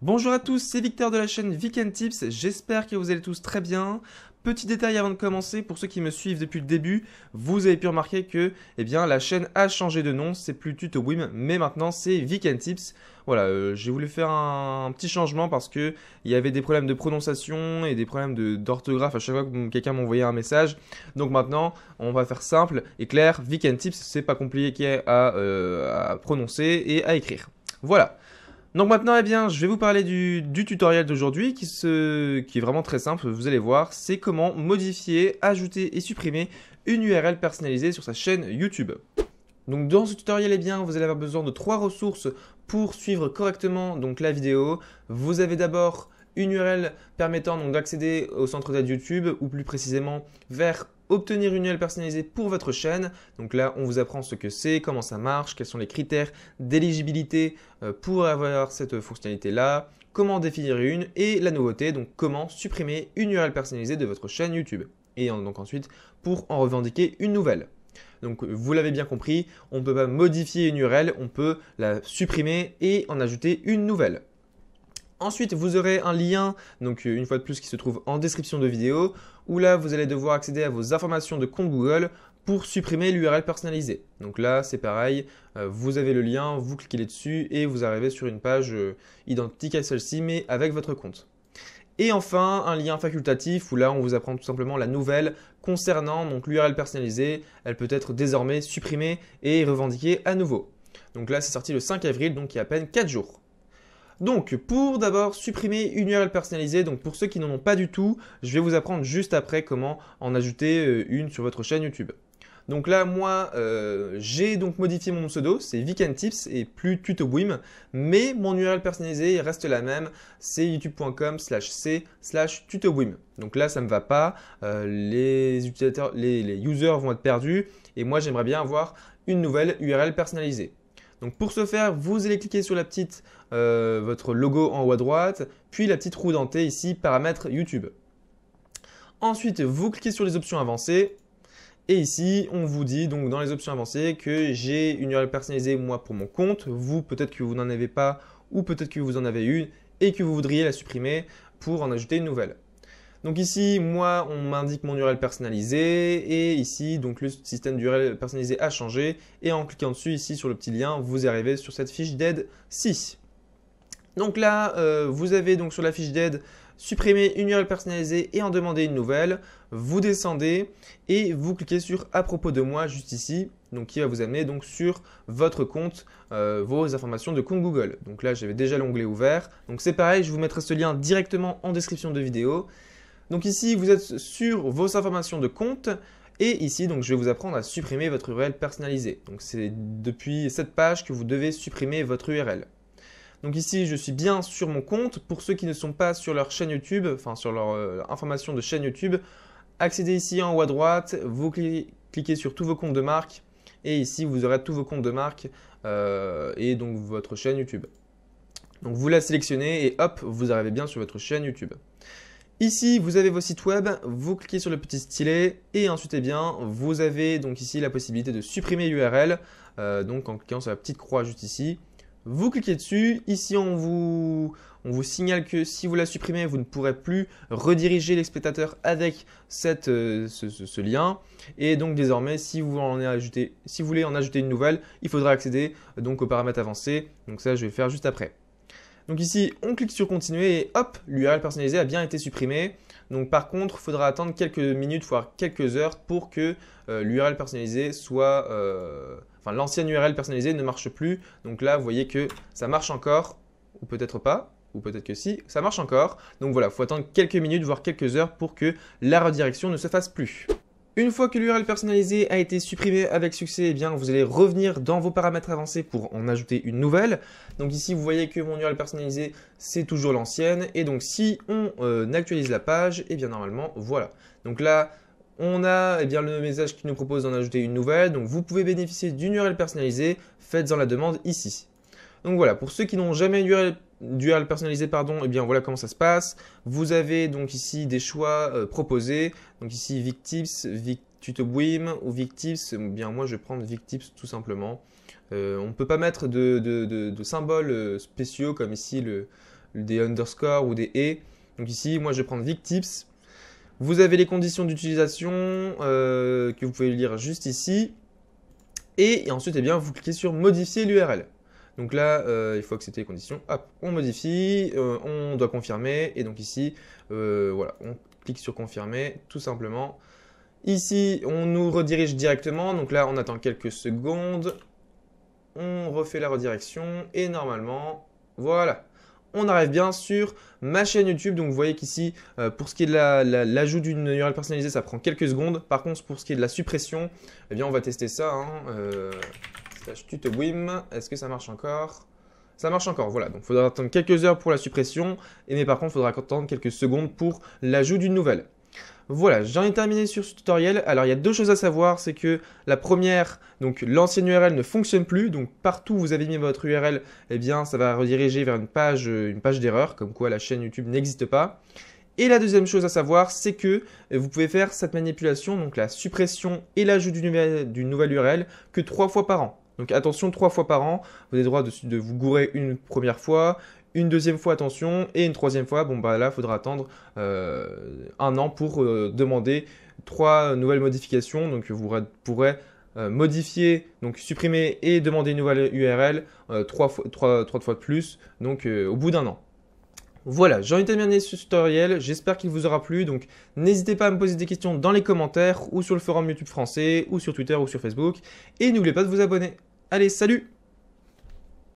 Bonjour à tous, c'est Victor de la chaîne Vic and Tips, j'espère que vous allez tous très bien. Petit détail avant de commencer, pour ceux qui me suivent depuis le début, vous avez pu remarquer que la chaîne a changé de nom, c'est plus TutoWim, mais maintenant c'est Vic and Tips. Voilà, j'ai voulu faire un petit changement parce que il y avait des problèmes de prononciation et des problèmes d'orthographe à chaque fois que quelqu'un m'envoyait un message. Donc maintenant, on va faire simple et clair, Vic and Tips, c'est pas compliqué à prononcer et à écrire. Voilà. Donc maintenant, je vais vous parler du tutoriel d'aujourd'hui qui est vraiment très simple, vous allez voir, c'est comment modifier, ajouter et supprimer une URL personnalisée sur sa chaîne YouTube. Donc dans ce tutoriel, vous allez avoir besoin de 3 ressources pour suivre correctement la vidéo. Vous avez d'abord une URL permettant d'accéder au centre d'aide YouTube ou plus précisément vers obtenir une URL personnalisée pour votre chaîne. Donc là, on vous apprend ce que c'est, comment ça marche, quels sont les critères d'éligibilité pour avoir cette fonctionnalité-là, comment définir une et la nouveauté, donc comment supprimer une URL personnalisée de votre chaîne YouTube. Et donc ensuite, pour en revendiquer une nouvelle. Donc vous l'avez bien compris, on ne peut pas modifier une URL, on peut la supprimer et en ajouter une nouvelle. Ensuite, vous aurez un lien, donc une fois de plus, qui se trouve en description de vidéo, où là, vous allez devoir accéder à vos informations de compte Google pour supprimer l'URL personnalisée. Donc là, c'est pareil, vous avez le lien, vous cliquez dessus et vous arrivez sur une page identique à celle-ci, mais avec votre compte. Et enfin, un lien facultatif où là, on vous apprend tout simplement la nouvelle concernant l'URL personnalisée. Elle peut être désormais supprimée et revendiquée à nouveau. Donc là, c'est sorti le 5 avril, donc il y a à peine 4 jours. Donc, pour d'abord supprimer une URL personnalisée, donc pour ceux qui n'en ont pas du tout, je vais vous apprendre juste après comment en ajouter une sur votre chaîne YouTube. Donc là, moi, j'ai donc modifié mon pseudo, c'est Vic and Tips et plus TutoWim, mais mon URL personnalisée reste la même, c'est youtube.com/c/TutoWim. Donc là, ça ne me va pas, les utilisateurs, les users vont être perdus et moi, j'aimerais bien avoir une nouvelle URL personnalisée. Donc pour ce faire, vous allez cliquer sur votre logo en haut à droite, puis la petite roue dentée ici, paramètres YouTube. Ensuite, vous cliquez sur les options avancées. Et ici, on vous dit donc dans les options avancées que j'ai une URL personnalisée moi pour mon compte. Vous, peut-être que vous n'en avez pas ou peut-être que vous en avez une et que vous voudriez la supprimer pour en ajouter une nouvelle. Donc ici, moi, on m'indique mon URL personnalisé et ici, donc le système d'URL personnalisé a changé. Et en cliquant dessus, ici sur le petit lien, vous arrivez sur cette fiche d'aide 6. Donc là, vous avez donc sur la fiche d'aide supprimer une URL personnalisée et en demander une nouvelle. Vous descendez et vous cliquez sur à propos de moi juste ici, donc qui va vous amener donc sur votre compte, vos informations de compte Google. Donc là, j'avais déjà l'onglet ouvert. Donc c'est pareil, je vous mettrai ce lien directement en description de vidéo. Donc ici, vous êtes sur vos informations de compte. Et ici, donc, je vais vous apprendre à supprimer votre URL personnalisée. Donc c'est depuis cette page que vous devez supprimer votre URL. Donc ici, je suis bien sur mon compte. Pour ceux qui ne sont pas sur leur chaîne YouTube, enfin sur leur information de chaîne YouTube, accédez ici en haut à droite, vous cliquez sur tous vos comptes de marque et ici, vous aurez tous vos comptes de marque et donc votre chaîne YouTube. Donc vous la sélectionnez et hop, vous arrivez bien sur votre chaîne YouTube. Ici, vous avez vos sites web, vous cliquez sur le petit stylet et ensuite, vous avez donc ici la possibilité de supprimer l'URL, donc en cliquant sur la petite croix juste ici. Vous cliquez dessus, ici on vous signale que si vous la supprimez, vous ne pourrez plus rediriger les spectateurs avec ce lien. Et donc désormais, si vous voulez en ajouter une nouvelle, il faudra accéder donc aux paramètres avancés. Donc ça, je vais le faire juste après. Donc ici, on clique sur continuer et hop, l'URL personnalisée a bien été supprimée. Donc par contre, il faudra attendre quelques minutes, voire quelques heures pour que l'URL personnalisée soit… Enfin, l'ancienne URL personnalisée ne marche plus. Donc là, vous voyez que ça marche encore, ou peut-être pas, ou peut-être que si, ça marche encore. Donc voilà, il faut attendre quelques minutes, voire quelques heures pour que la redirection ne se fasse plus. Une fois que l'URL personnalisée a été supprimée avec succès, vous allez revenir dans vos paramètres avancés pour en ajouter une nouvelle. Donc ici, vous voyez que mon URL personnalisée, c'est toujours l'ancienne. Et donc, si on actualise la page, normalement, voilà. Donc là, on a le message qui nous propose d'en ajouter une nouvelle. Donc, vous pouvez bénéficier d'une URL personnalisée. Faites-en la demande ici. Donc voilà, pour ceux qui n'ont jamais d'URL personnalisé, voilà comment ça se passe. Vous avez donc ici des choix proposés. Donc ici VicTips, VicTutoWim ou VicTips. Moi je vais prendre VicTips tout simplement. On ne peut pas mettre de symboles spéciaux comme ici des underscores ou des et. Donc ici, moi je vais prendre VicTips. Vous avez les conditions d'utilisation que vous pouvez lire juste ici. Et ensuite, eh bien, vous cliquez sur modifier l'URL. Donc là, il faut accepter les conditions. Hop, on modifie, on doit confirmer. Et donc ici, voilà, on clique sur confirmer, tout simplement. Ici, on nous redirige directement. Donc là, on attend quelques secondes. On refait la redirection. Et normalement, voilà. On arrive bien sur ma chaîne YouTube. Donc vous voyez qu'ici, pour ce qui est de l'ajout d'une URL personnalisée, ça prend quelques secondes. Par contre, pour ce qui est de la suppression, eh bien, on va tester ça. /tutowim, est-ce que ça marche encore? Ça marche encore, voilà. Donc il faudra attendre quelques heures pour la suppression. Mais par contre, il faudra attendre quelques secondes pour l'ajout d'une nouvelle. Voilà, j'en ai terminé sur ce tutoriel. Alors, il y a deux choses à savoir, c'est que la première, donc l'ancienne URL ne fonctionne plus. Donc, partout où vous avez mis votre URL, eh bien, ça va rediriger vers une page d'erreur, comme quoi la chaîne YouTube n'existe pas. Et la deuxième chose à savoir, c'est que vous pouvez faire cette manipulation, donc la suppression et l'ajout d'une nouvelle URL, que 3 fois par an. Donc, attention, 3 fois par an, vous avez le droit de vous gourer une première fois, une deuxième fois, attention, et une troisième fois, bon bah là, il faudra attendre 1 an pour demander 3 nouvelles modifications. Donc vous pourrez modifier, donc supprimer et demander une nouvelle URL 3 fois de plus, donc au bout d'1 an. Voilà, j'en ai terminé ce tutoriel, j'espère qu'il vous aura plu, donc n'hésitez pas à me poser des questions dans les commentaires, ou sur le forum YouTube français, ou sur Twitter, ou sur Facebook, et n'oubliez pas de vous abonner. Allez, salut!